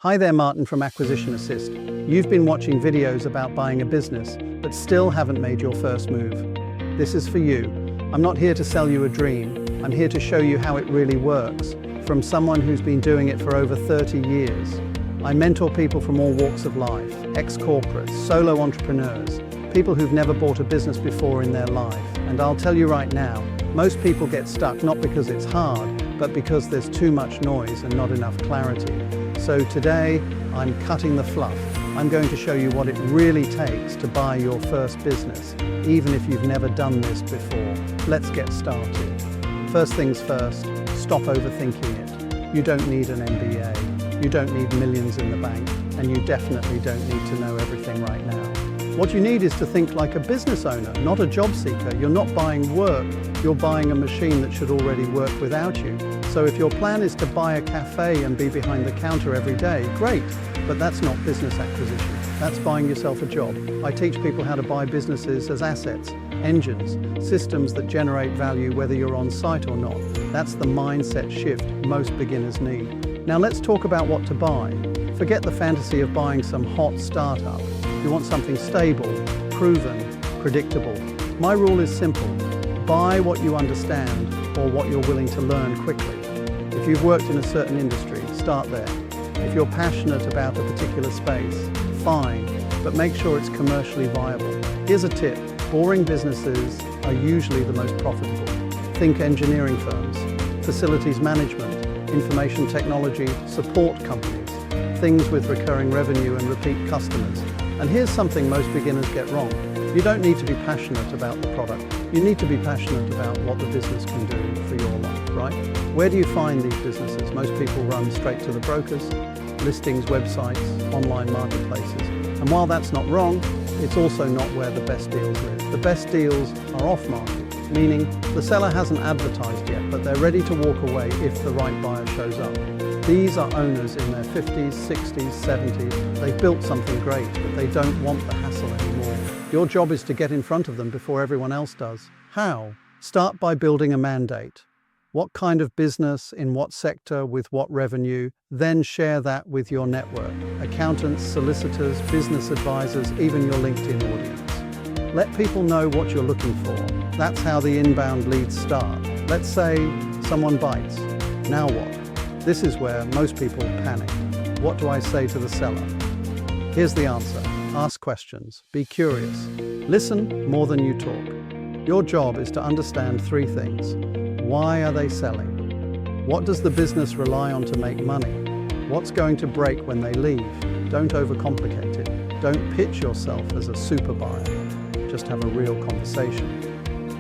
Hi there, Martin from Acquisition Assist. You've been watching videos about buying a business, but still haven't made your first move. This is for you. I'm not here to sell you a dream. I'm here to show you how it really works, from someone who's been doing it for over 30 years. I mentor people from all walks of life, ex-corporates, solo entrepreneurs, people who've never bought a business before in their life. And I'll tell you right now, most people get stuck not because it's hard, but because there's too much noise and not enough clarity. So today, I'm cutting the fluff. I'm going to show you what it really takes to buy your first business, even if you've never done this before. Let's get started. First things first, stop overthinking it. You don't need an MBA. You don't need millions in the bank, and you definitely don't need to know everything right now. What you need is to think like a business owner, not a job seeker. You're not buying work, you're buying a machine that should already work without you. So if your plan is to buy a cafe and be behind the counter every day, great, but that's not business acquisition. That's buying yourself a job. I teach people how to buy businesses as assets, engines, systems that generate value whether you're on site or not. That's the mindset shift most beginners need. Now let's talk about what to buy. Forget the fantasy of buying some hot startup. You want something stable, proven, predictable. My rule is simple. Buy what you understand or what you're willing to learn quickly. If you've worked in a certain industry, start there. If you're passionate about a particular space, fine, but make sure it's commercially viable. Here's a tip. Boring businesses are usually the most profitable. Think engineering firms, facilities management, information technology, support companies, things with recurring revenue and repeat customers. And here's something most beginners get wrong. You don't need to be passionate about the product. You need to be passionate about what the business can do for your life, right? Where do you find these businesses? Most people run straight to the brokers, listings, websites, online marketplaces. And while that's not wrong, it's also not where the best deals live. The best deals are off-market, meaning the seller hasn't advertised yet, but they're ready to walk away if the right buyer shows up. These are owners in their 50s, 60s, 70s. They've built something great, but they don't want the hassle anymore. Your job is to get in front of them before everyone else does. How? Start by building a mandate. What kind of business, in what sector, with what revenue? Then share that with your network. Accountants, solicitors, business advisors, even your LinkedIn audience. Let people know what you're looking for. That's how the inbound leads start. Let's say someone bites. Now what? This is where most people panic. What do I say to the seller? Here's the answer. Ask questions. Be curious. Listen more than you talk. Your job is to understand three things. Why are they selling? What does the business rely on to make money? What's going to break when they leave? Don't overcomplicate it. Don't pitch yourself as a super buyer. Just have a real conversation.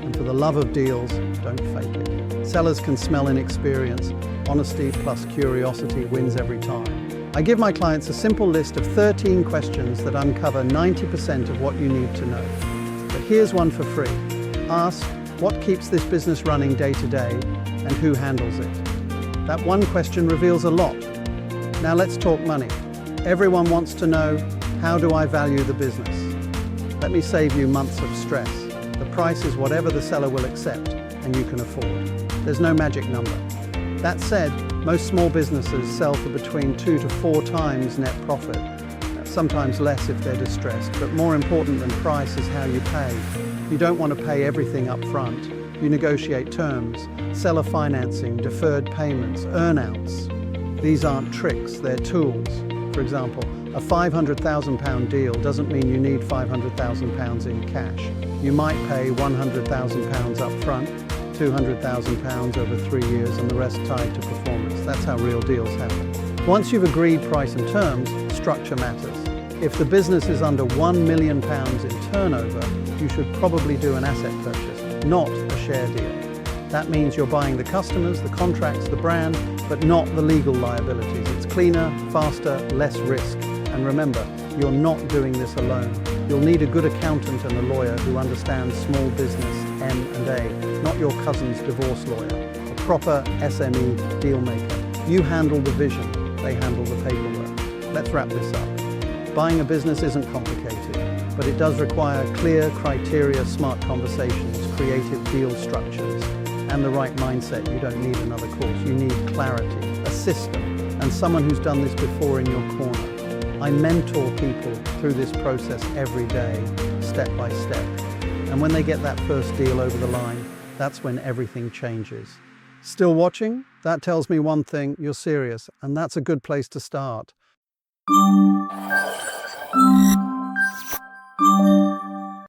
And for the love of deals, don't fake it. Sellers can smell inexperience. Honesty plus curiosity wins every time. I give my clients a simple list of 13 questions that uncover 90% of what you need to know. But here's one for free. Ask, what keeps this business running day to day, and who handles it? That one question reveals a lot. Now let's talk money. Everyone wants to know, how do I value the business? Let me save you months of stress. The price is whatever the seller will accept and you can afford. There's no magic number. That said, most small businesses sell for between 2 to 4 times net profit, sometimes less if they're distressed, but more important than price is how you pay. You don't want to pay everything up front. You negotiate terms, seller financing, deferred payments, earn-outs. These aren't tricks, they're tools. For example, a £500,000 deal doesn't mean you need £500,000 in cash. You might pay £100,000 up front, £200,000 over 3 years, and the rest tied to performance. That's how real deals happen. Once you've agreed price and terms, structure matters. If the business is under £1 million in turnover, you should probably do an asset purchase, not a share deal. That means you're buying the customers, the contracts, the brand, but not the legal liabilities. It's cleaner, faster, less risk. And remember, you're not doing this alone. You'll need a good accountant and a lawyer who understands small business M&A, not your cousin's divorce lawyer, a proper SME deal maker. You handle the vision, they handle the paperwork. Let's wrap this up. Buying a business isn't complicated, but it does require clear criteria, smart conversations, creative deal structures, and the right mindset. You don't need another course. You need clarity, a system, and someone who's done this before in your corner. I mentor people through this process every day, step by step. And when they get that first deal over the line, that's when everything changes. Still watching? That tells me one thing, you're serious, and that's a good place to start.